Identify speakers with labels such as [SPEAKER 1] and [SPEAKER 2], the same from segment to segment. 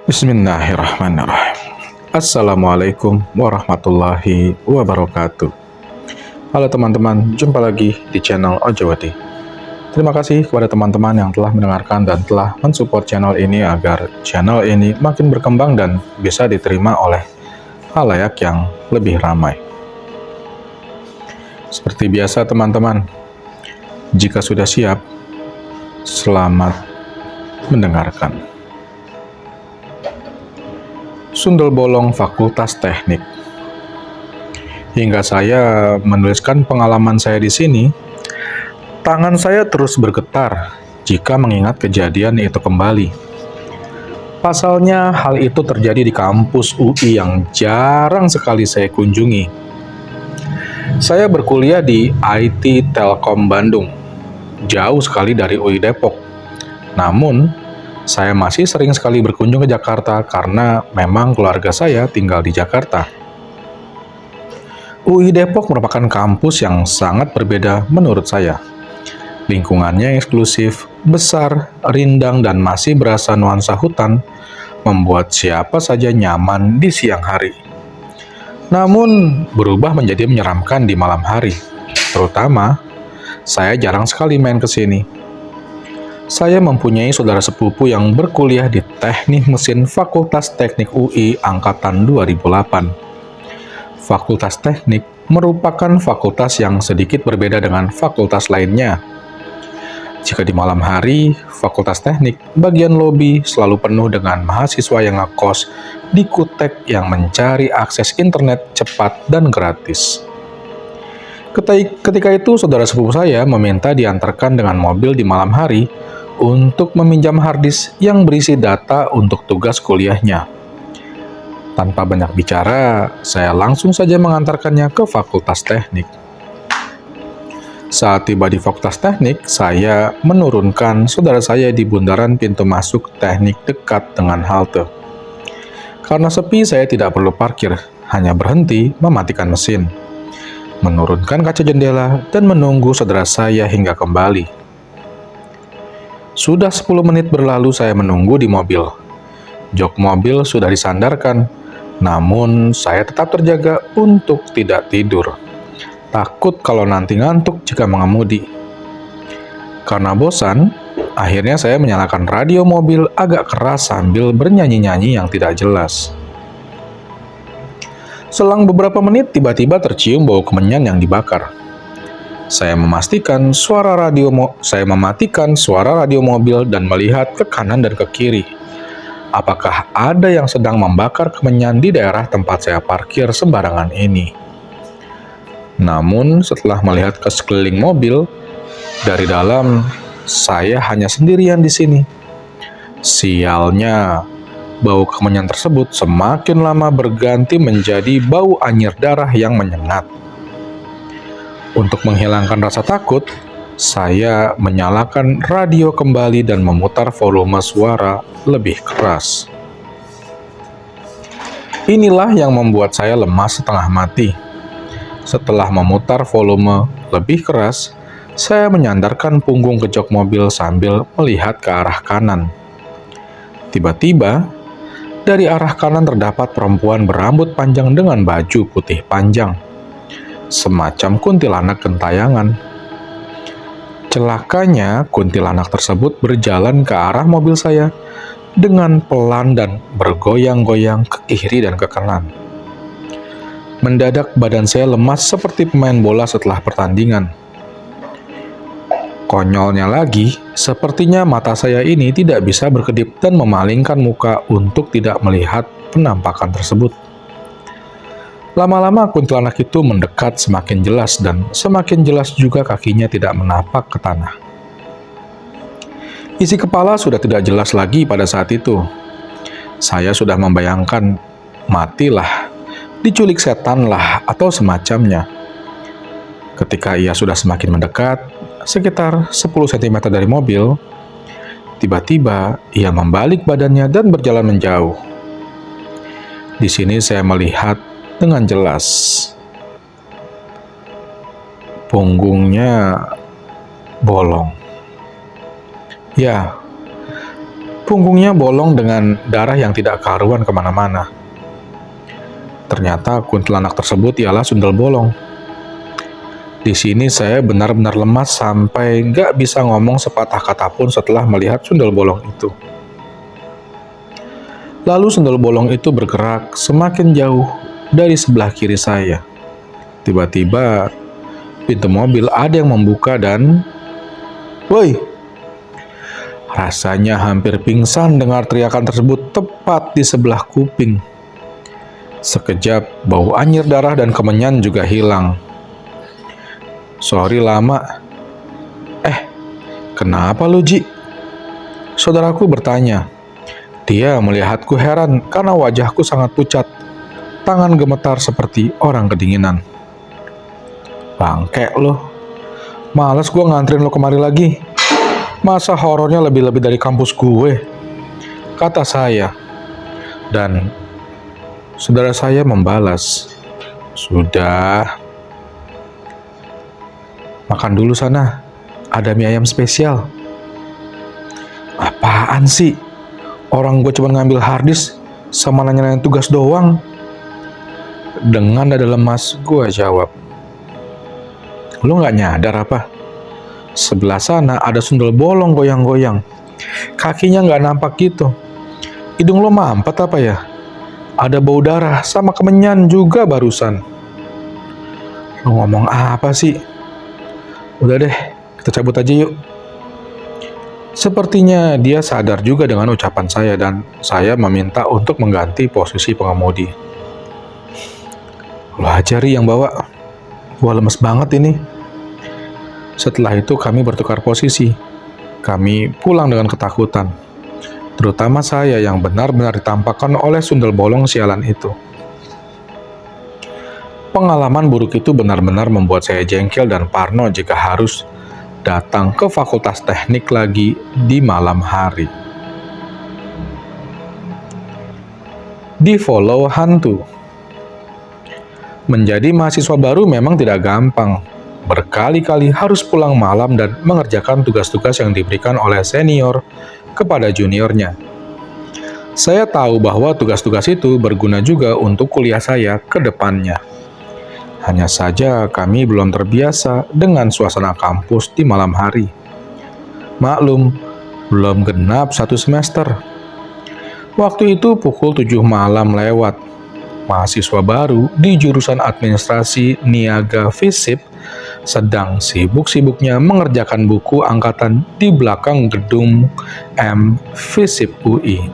[SPEAKER 1] Bismillahirrahmanirrahim. Assalamualaikum warahmatullahi wabarakatuh. Halo teman-teman, jumpa lagi di channel Ojowati. Terima kasih kepada teman-teman yang telah mendengarkan dan telah mensupport channel ini agar channel ini makin berkembang dan bisa diterima oleh khalayak yang lebih ramai. Seperti biasa teman-teman, jika sudah siap, selamat mendengarkan. Sundel bolong Fakultas Teknik. Hingga saya menuliskan pengalaman saya di sini, tangan saya terus bergetar jika mengingat kejadian itu kembali. Pasalnya, hal itu terjadi di kampus UI yang jarang sekali saya kunjungi. Saya berkuliah di IT Telkom Bandung, jauh sekali dari UI Depok. Namun, saya masih sering sekali berkunjung ke Jakarta karena memang keluarga saya tinggal di Jakarta. UI Depok merupakan kampus yang sangat berbeda menurut saya. Lingkungannya eksklusif, besar, rindang, dan masih berasa nuansa hutan, membuat siapa saja nyaman di siang hari. Namun, berubah menjadi menyeramkan di malam hari. Terutama, saya jarang sekali main ke sini. Saya mempunyai saudara sepupu yang berkuliah di Teknik Mesin Fakultas Teknik UI angkatan 2008. Fakultas Teknik merupakan fakultas yang sedikit berbeda dengan fakultas lainnya. Jika di malam hari, Fakultas Teknik bagian lobi selalu penuh dengan mahasiswa yang ngekos di kutek yang mencari akses internet cepat dan gratis. Ketika itu, saudara sepupu saya meminta diantarkan dengan mobil di malam hari untuk meminjam harddisk yang berisi data untuk tugas kuliahnya. Tanpa banyak bicara, saya langsung saja mengantarkannya ke Fakultas Teknik. Saat tiba di Fakultas Teknik, saya menurunkan saudara saya di bundaran pintu masuk teknik dekat dengan halte. Karena sepi, saya tidak perlu parkir, hanya berhenti mematikan mesin, menurunkan kaca jendela, dan menunggu saudara saya hingga kembali. Sudah 10 menit berlalu saya menunggu di mobil. Jok mobil sudah disandarkan, namun saya tetap terjaga untuk tidak tidur. Takut kalau nanti ngantuk jika mengemudi. Karena bosan, akhirnya saya menyalakan radio mobil agak keras sambil bernyanyi-nyanyi yang tidak jelas. Selang beberapa menit, tiba-tiba tercium bau kemenyan yang dibakar. Saya mematikan suara radio mobil dan melihat ke kanan dan ke kiri. Apakah ada yang sedang membakar kemenyan di daerah tempat saya parkir sembarangan ini? Namun, setelah melihat ke sekeliling mobil, dari dalam, saya hanya sendirian di sini. Sialnya, bau kemenyan tersebut semakin lama berganti menjadi bau anyir darah yang menyengat. Untuk menghilangkan rasa takut, saya menyalakan radio kembali dan memutar volume suara lebih keras. Inilah yang membuat saya lemas setengah mati. Setelah memutar volume lebih keras, saya menyandarkan punggung ke jok mobil sambil melihat ke arah kanan. Tiba-tiba, dari arah kanan terdapat perempuan berambut panjang dengan baju putih panjang, semacam kuntilanak gentayangan. Celakanya, kuntilanak tersebut berjalan ke arah mobil saya dengan pelan dan bergoyang-goyang ke kiri dan ke kanan. Mendadak badan saya lemas seperti pemain bola setelah pertandingan. Konyolnya lagi, sepertinya mata saya ini tidak bisa berkedip dan memalingkan muka untuk tidak melihat penampakan tersebut. Lama-lama kuntilanak itu mendekat semakin jelas dan semakin jelas juga kakinya tidak menapak ke tanah. Isi kepala sudah tidak jelas lagi pada saat itu. Saya sudah membayangkan, matilah, diculik setan lah atau semacamnya. Ketika ia sudah semakin mendekat, sekitar 10 cm dari mobil, tiba-tiba ia membalik badannya dan berjalan menjauh. Di sini saya melihat dengan jelas punggungnya bolong. Ya, Punggungnya bolong dengan darah yang tidak karuan kemana-mana. Ternyata kuntilanak tersebut ialah sundel bolong. Di sini saya benar-benar lemas sampai nggak bisa ngomong sepatah kata pun setelah melihat sundel bolong itu. Lalu sundel bolong itu bergerak semakin jauh dari sebelah kiri saya. Tiba-tiba pintu mobil ada yang membuka dan... Woi! Rasanya hampir pingsan dengar teriakan tersebut tepat di sebelah kuping. Sekejap, bau anyir darah dan kemenyan juga hilang. Sorry lama. Kenapa lu, Ji? Saudaraku bertanya. Dia melihatku heran karena wajahku sangat pucat. Tangan gemetar seperti orang kedinginan. Bangke lo. Males gue nganterin lo kemari lagi. Masa horornya lebih-lebih dari kampus gue? Kata saya. Dan saudara saya membalas. Sudah. Makan dulu sana. Ada mie ayam spesial. Apaan sih? Orang gue cuma ngambil harddisk sama nanya-nanya tugas doang. Dengan nada lemas gue jawab. Lu gak nyadar apa? Sebelah sana ada sundel bolong goyang-goyang. Kakinya gak nampak gitu. Hidung lo mampet apa ya? Ada bau darah sama kemenyan juga barusan. Lo ngomong apa sih? Udah deh, kita cabut aja yuk. Sepertinya dia sadar juga dengan ucapan saya dan saya meminta untuk mengganti posisi pengemudi. Lo aja Ri yang bawa. Gua lemes banget ini. Setelah itu kami bertukar posisi. Kami pulang dengan ketakutan. Terutama saya yang benar-benar ditampakkan oleh sundel bolong sialan itu. Pengalaman buruk itu benar-benar membuat saya jengkel dan parno jika harus datang ke Fakultas Teknik lagi di malam hari. Di-follow hantu. Menjadi mahasiswa baru memang tidak gampang. Berkali-kali harus pulang malam dan mengerjakan tugas-tugas yang diberikan oleh senior kepada juniornya. Saya tahu bahwa tugas-tugas itu berguna juga untuk kuliah saya ke depannya. Hanya saja kami belum terbiasa dengan suasana kampus di malam hari. Maklum, belum genap 1 semester. Waktu itu pukul 7 malam lewat. Mahasiswa baru di jurusan administrasi Niaga FISIP sedang sibuk-sibuknya mengerjakan buku angkatan di belakang gedung M FISIP UI.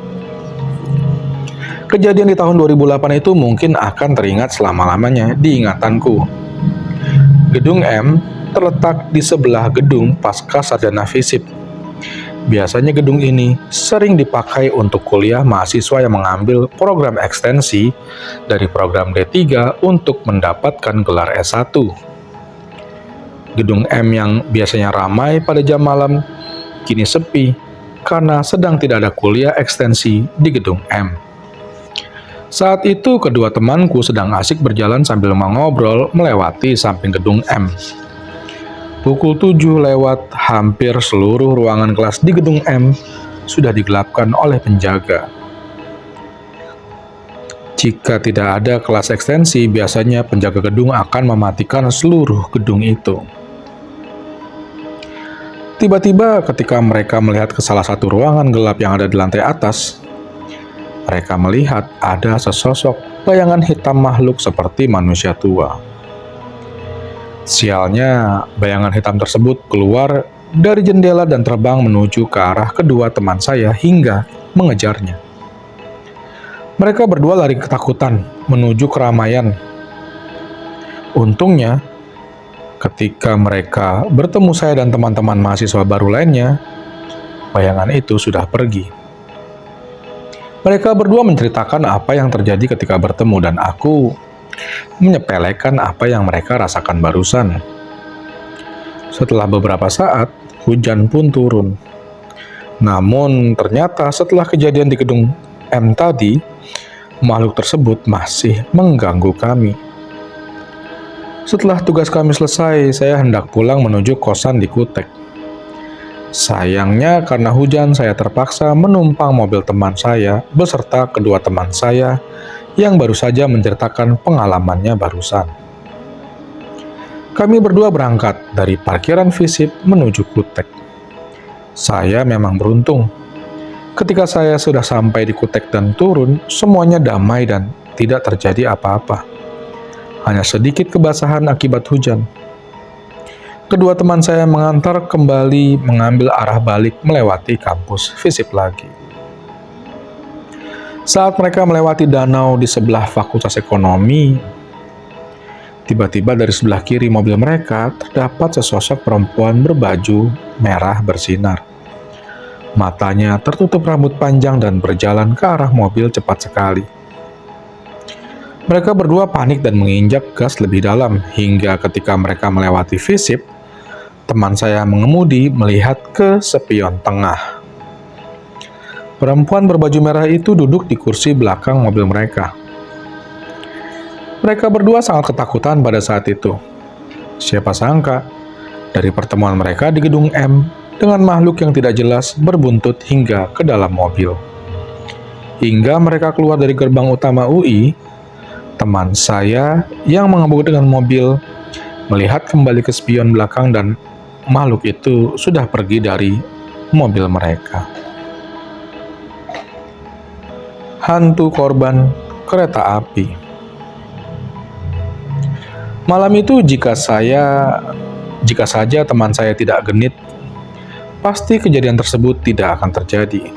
[SPEAKER 1] Kejadian di tahun 2008 itu mungkin akan teringat selama-lamanya di ingatanku. Gedung M terletak di sebelah gedung Pascasarjana FISIP. Biasanya gedung ini sering dipakai untuk kuliah mahasiswa yang mengambil program ekstensi dari program D3 untuk mendapatkan gelar S1. Gedung M yang biasanya ramai pada jam malam, kini sepi karena sedang tidak ada kuliah ekstensi di gedung M. Saat itu kedua temanku sedang asik berjalan sambil mengobrol melewati samping gedung M. Pukul 7 lewat, hampir seluruh ruangan kelas di gedung M sudah digelapkan oleh penjaga. Jika tidak ada kelas ekstensi, biasanya penjaga gedung akan mematikan seluruh gedung itu. Tiba-tiba ketika mereka melihat ke salah satu ruangan gelap yang ada di lantai atas, mereka melihat ada sesosok bayangan hitam makhluk seperti manusia tua. Sialnya, bayangan hitam tersebut keluar dari jendela dan terbang menuju ke arah kedua teman saya hingga mengejarnya. Mereka berdua lari ketakutan menuju keramaian. Untungnya, ketika mereka bertemu saya dan teman-teman mahasiswa baru lainnya, bayangan itu sudah pergi. Mereka berdua menceritakan apa yang terjadi ketika bertemu dan aku menyepelekan apa yang mereka rasakan barusan. Setelah beberapa saat, hujan pun turun. Namun, ternyata setelah kejadian di gedung M tadi, makhluk tersebut masih mengganggu kami. Setelah tugas kami selesai, saya hendak pulang menuju kosan di Kutek. Sayangnya karena hujan, saya terpaksa menumpang mobil teman saya beserta kedua teman saya yang baru saja menceritakan pengalamannya barusan. Kami berdua berangkat dari parkiran Visip menuju Kutek. Saya memang beruntung. Ketika saya sudah sampai di Kutek dan turun, semuanya damai dan tidak terjadi apa-apa. Hanya sedikit kebasahan akibat hujan. Kedua teman saya mengantar kembali mengambil arah balik melewati kampus Visip lagi. Saat mereka melewati danau di sebelah Fakultas Ekonomi, tiba-tiba dari sebelah kiri mobil mereka terdapat sesosok perempuan berbaju merah bersinar. Matanya tertutup rambut panjang dan berjalan ke arah mobil cepat sekali. Mereka berdua panik dan menginjak gas lebih dalam hingga ketika mereka melewati Visip, teman saya mengemudi melihat ke spion tengah. Perempuan berbaju merah itu duduk di kursi belakang mobil mereka. Mereka berdua sangat ketakutan pada saat itu. Siapa sangka, dari pertemuan mereka di gedung M, dengan makhluk yang tidak jelas berbuntut hingga ke dalam mobil. Hingga mereka keluar dari gerbang utama UI, teman saya yang mengemudi dengan mobil melihat kembali ke spion belakang dan makhluk itu sudah pergi dari mobil mereka. Hantu korban kereta api. Malam itu jika saja teman saya tidak genit, pasti kejadian tersebut tidak akan terjadi.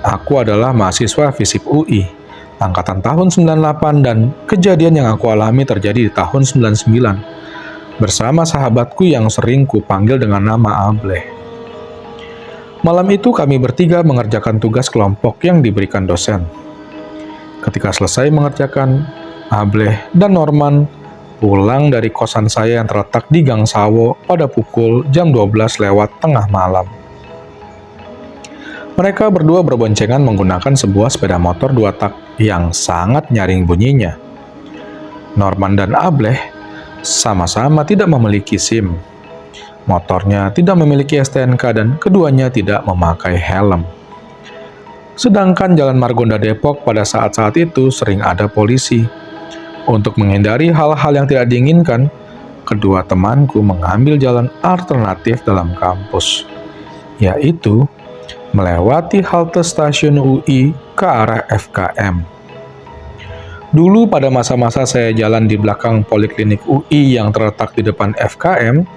[SPEAKER 1] Aku adalah mahasiswa Visip UI, angkatan tahun 98 dan kejadian yang aku alami terjadi di tahun 99. Bersama sahabatku yang sering kupanggil dengan nama Ableh. Malam itu kami bertiga mengerjakan tugas kelompok yang diberikan dosen. Ketika selesai mengerjakan, Ableh dan Norman pulang dari kosan saya yang terletak di Gang Sawo pada pukul jam 12 lewat tengah malam. Mereka berdua berboncengan menggunakan sebuah sepeda motor 2 tak yang sangat nyaring bunyinya. Norman dan Ableh sama-sama tidak memiliki SIM. Motornya tidak memiliki STNK dan keduanya tidak memakai helm. Sedangkan Jalan Margonda Depok pada saat-saat itu sering ada polisi. Untuk menghindari hal-hal yang tidak diinginkan, kedua temanku mengambil jalan alternatif dalam kampus, yaitu melewati halte stasiun UI ke arah FKM. Dulu pada masa-masa saya jalan di belakang Poliklinik UI yang terletak di depan FKM,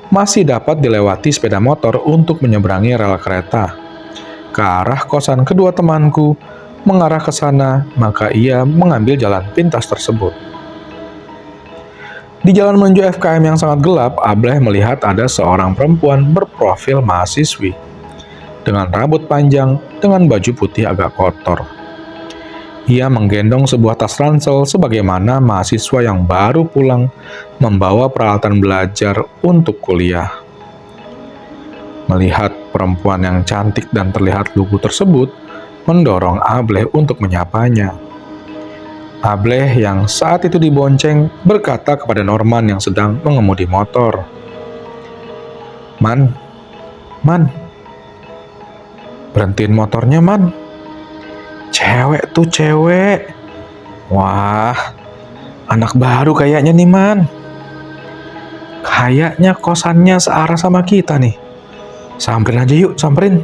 [SPEAKER 1] masih dapat dilewati sepeda motor untuk menyeberangi rel kereta. Ke arah kosan kedua temanku, mengarah ke sana, maka ia mengambil jalan pintas tersebut. Di jalan menuju FKM yang sangat gelap, Ableh melihat ada seorang perempuan berprofil mahasiswi, dengan rambut panjang, dengan baju putih agak kotor. Ia menggendong sebuah tas ransel sebagaimana mahasiswa yang baru pulang membawa peralatan belajar untuk kuliah. Melihat perempuan yang cantik dan terlihat lugu tersebut, mendorong Ableh untuk menyapanya. Ableh yang saat itu dibonceng berkata kepada Norman yang sedang mengemudi motor, Man, berhentiin motornya, Man. Cewek tuh, cewek. Wah, anak baru kayaknya nih, Man. Kayaknya kosannya searah sama kita nih. Samperin aja yuk, samperin.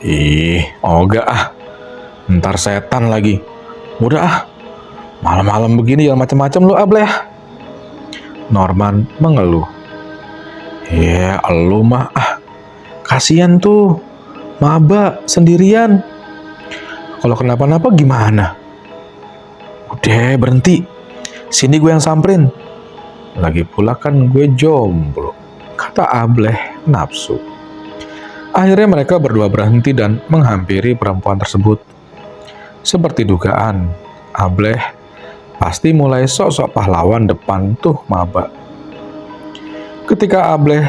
[SPEAKER 1] Ih, ogah ah. Ntar setan lagi. Udah ah. Malam-malam begini jangan macam-macam lu, Ableh. Norman mengeluh. Ya, lu mah ah. Kasian tuh. Maba sendirian. Kalau kenapa-napa gimana? Udah berhenti. Sini gue yang samperin. Lagi pula kan gue jomblo, kata Ableh nafsu. Akhirnya mereka berdua berhenti dan menghampiri perempuan tersebut. Seperti dugaan, Ableh pasti mulai sok-sok pahlawan depan tuh maba. Ketika Ableh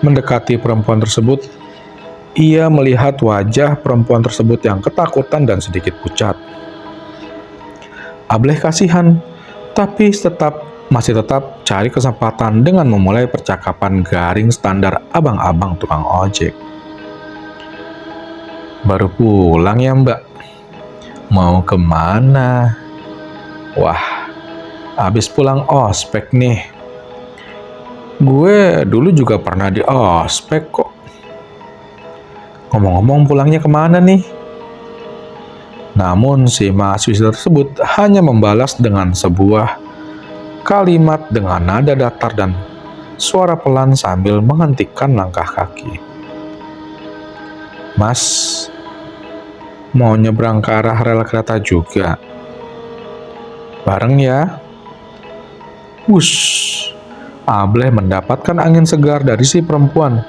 [SPEAKER 1] mendekati perempuan tersebut, ia melihat wajah perempuan tersebut yang ketakutan dan sedikit pucat. Ableh kasihan, tapi tetap masih tetap cari kesempatan dengan memulai percakapan garing standar abang-abang tukang ojek. Baru pulang ya mbak? Mau kemana? Wah, habis pulang ospek nih. Gue dulu juga pernah di ospek kok. Ngomong-ngomong pulangnya kemana nih? Namun si mahasiswa tersebut hanya membalas dengan sebuah kalimat dengan nada datar dan suara pelan sambil menghentikan langkah kaki. Mas, mau nyebrang ke arah rel kereta juga? Bareng ya? Wush, Ableh mendapatkan angin segar dari si perempuan.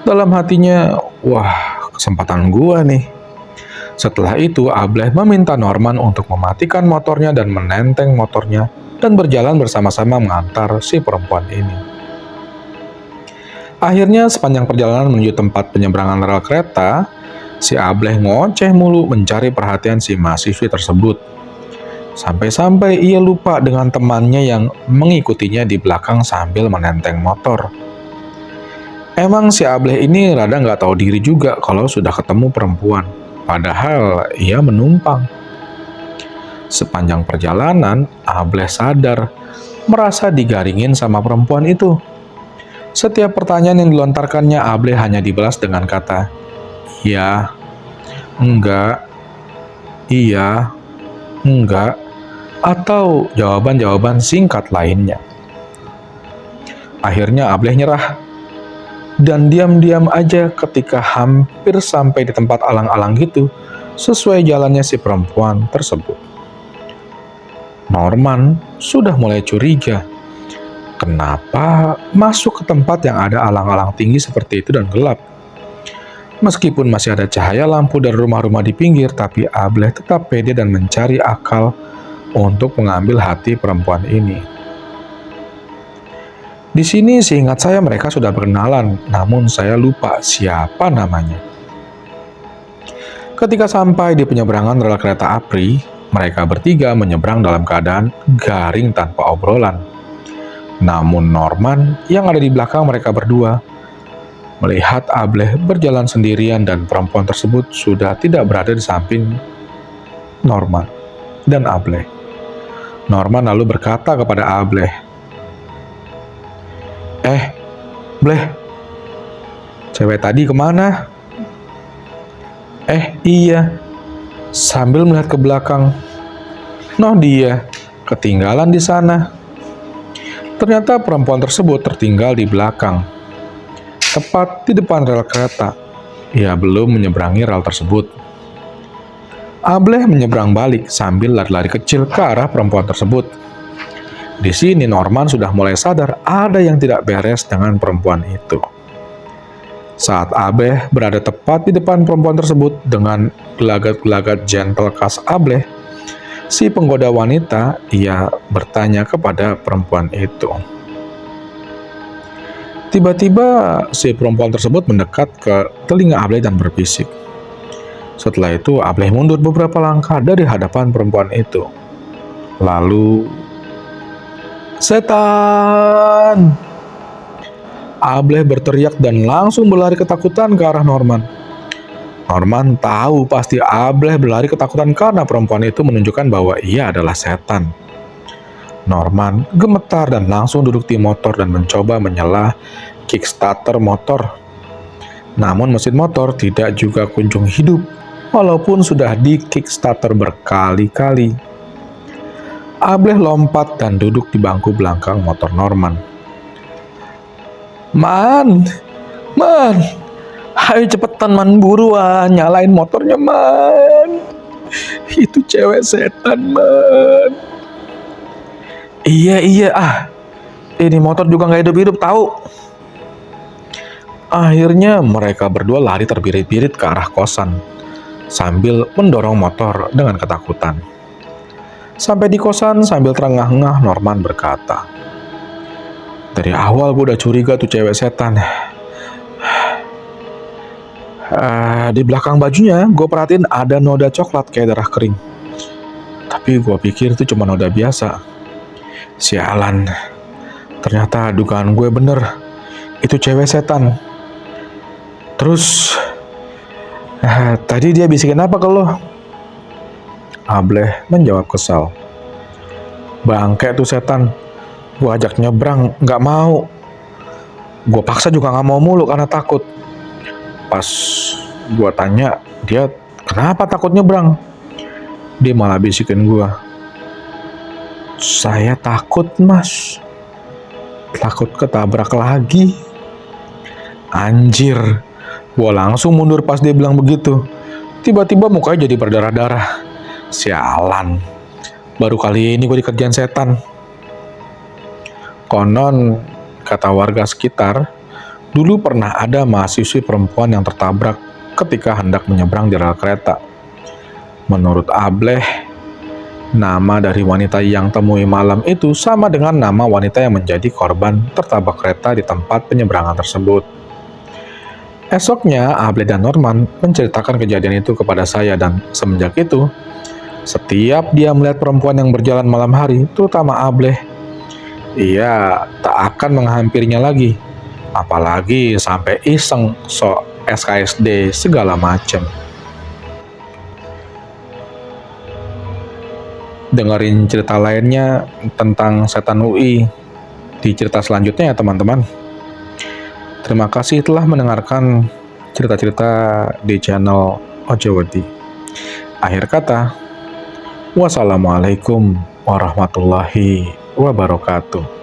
[SPEAKER 1] Dalam hatinya, wah, kesempatan gua nih. Setelah itu, Ableh meminta Norman untuk mematikan motornya dan menenteng motornya dan berjalan bersama-sama mengantar si perempuan ini. Akhirnya, sepanjang perjalanan menuju tempat penyeberangan rel kereta, si Ableh ngoceh mulu mencari perhatian si mahasiswi tersebut. Sampai-sampai ia lupa dengan temannya yang mengikutinya di belakang sambil menenteng motor. Emang si Ableh ini rada nggak tahu diri juga kalau sudah ketemu perempuan, padahal ia menumpang. Sepanjang perjalanan, Ableh sadar merasa digaringin sama perempuan itu. Setiap pertanyaan yang dilontarkannya, Ableh hanya dibalas dengan kata, "Iya, enggak, iya, enggak," atau jawaban-jawaban singkat lainnya. Akhirnya Ableh nyerah dan diam-diam aja ketika hampir sampai di tempat alang-alang gitu, sesuai jalannya si perempuan tersebut. Norman sudah mulai curiga. Kenapa masuk ke tempat yang ada alang-alang tinggi seperti itu dan gelap? Meskipun masih ada cahaya lampu dari rumah-rumah di pinggir, tapi Ableh tetap pede dan mencari akal untuk mengambil hati perempuan ini. Di sini seingat saya mereka sudah berkenalan, namun saya lupa siapa namanya. Ketika sampai di penyeberangan rel kereta api, mereka bertiga menyeberang dalam keadaan garing tanpa obrolan. Namun Norman yang ada di belakang mereka berdua melihat Ableh berjalan sendirian dan perempuan tersebut sudah tidak berada di samping Norman dan Ableh. Norman lalu berkata kepada Ableh, Bleh, cewek tadi kemana? Iya, sambil melihat ke belakang. Noh dia, ketinggalan di sana. Ternyata perempuan tersebut tertinggal di belakang, tepat di depan rel kereta. Ia belum menyeberangi rel tersebut. Ableh menyeberang balik sambil lari-lari kecil ke arah perempuan tersebut. Di sini Norman sudah mulai sadar ada yang tidak beres dengan perempuan itu. Saat Ableh berada tepat di depan perempuan tersebut dengan gelagat-gelagat gentle khas Ableh, si penggoda wanita, ia bertanya kepada perempuan itu. Tiba-tiba si perempuan tersebut mendekat ke telinga Ableh dan berbisik. Setelah itu Ableh mundur beberapa langkah dari hadapan perempuan itu. Lalu, "Setan!" Ableh berteriak dan langsung berlari ketakutan ke arah Norman. Norman tahu pasti Ableh berlari ketakutan karena perempuan itu menunjukkan bahwa ia adalah setan. Norman gemetar dan langsung duduk di motor dan mencoba menyela kickstarter motor. Namun mesin motor tidak juga kunjung hidup, walaupun sudah di kickstarter berkali-kali. Ableh lompat dan duduk di bangku belakang motor Norman. Man, ayo cepetan man, buruan, nyalain motornya man. Itu cewek setan man. Iya, ini motor juga nggak hidup-hidup tahu. Akhirnya mereka berdua lari terbirit-birit ke arah kosan, sambil mendorong motor dengan ketakutan. Sampai di kosan sambil terengah-engah Norman berkata, "Dari awal gue udah curiga tuh cewek setan. Di belakang bajunya gue perhatiin ada noda coklat kayak darah kering. Tapi gue pikir itu cuma noda biasa. Sialan, ternyata dugaan gue bener. Itu cewek setan. Terus, tadi dia bisikin apa ke lo? Ableh menjawab kesal. Bangke tuh setan. Gue ajak nyebrang, gak mau. Gue paksa juga gak mau mulu karena takut. Pas gue tanya, dia kenapa takut nyebrang? Dia malah bisikin gue, saya takut mas, takut ketabrak lagi. Anjir, gue langsung mundur pas dia bilang begitu. Tiba-tiba mukanya jadi berdarah-darah. Sialan, baru kali ini gue dikerjain setan. Konon, kata warga sekitar, dulu pernah ada mahasiswi perempuan yang tertabrak ketika hendak menyeberang di rel kereta. Menurut Ableh, nama dari wanita yang temui malam itu sama dengan nama wanita yang menjadi korban tertabrak kereta di tempat penyeberangan tersebut. Esoknya, Ableh dan Norman menceritakan kejadian itu kepada saya dan semenjak itu, setiap dia melihat perempuan yang berjalan malam hari, terutama Ableh, ia tak akan menghampirinya lagi, apalagi sampai iseng sok SKSD segala macem. Dengerin cerita lainnya tentang setan UI di cerita selanjutnya ya teman-teman. Terima kasih telah mendengarkan cerita-cerita di channel Ojewedi. Akhir kata, wassalamualaikum warahmatullahi wabarakatuh.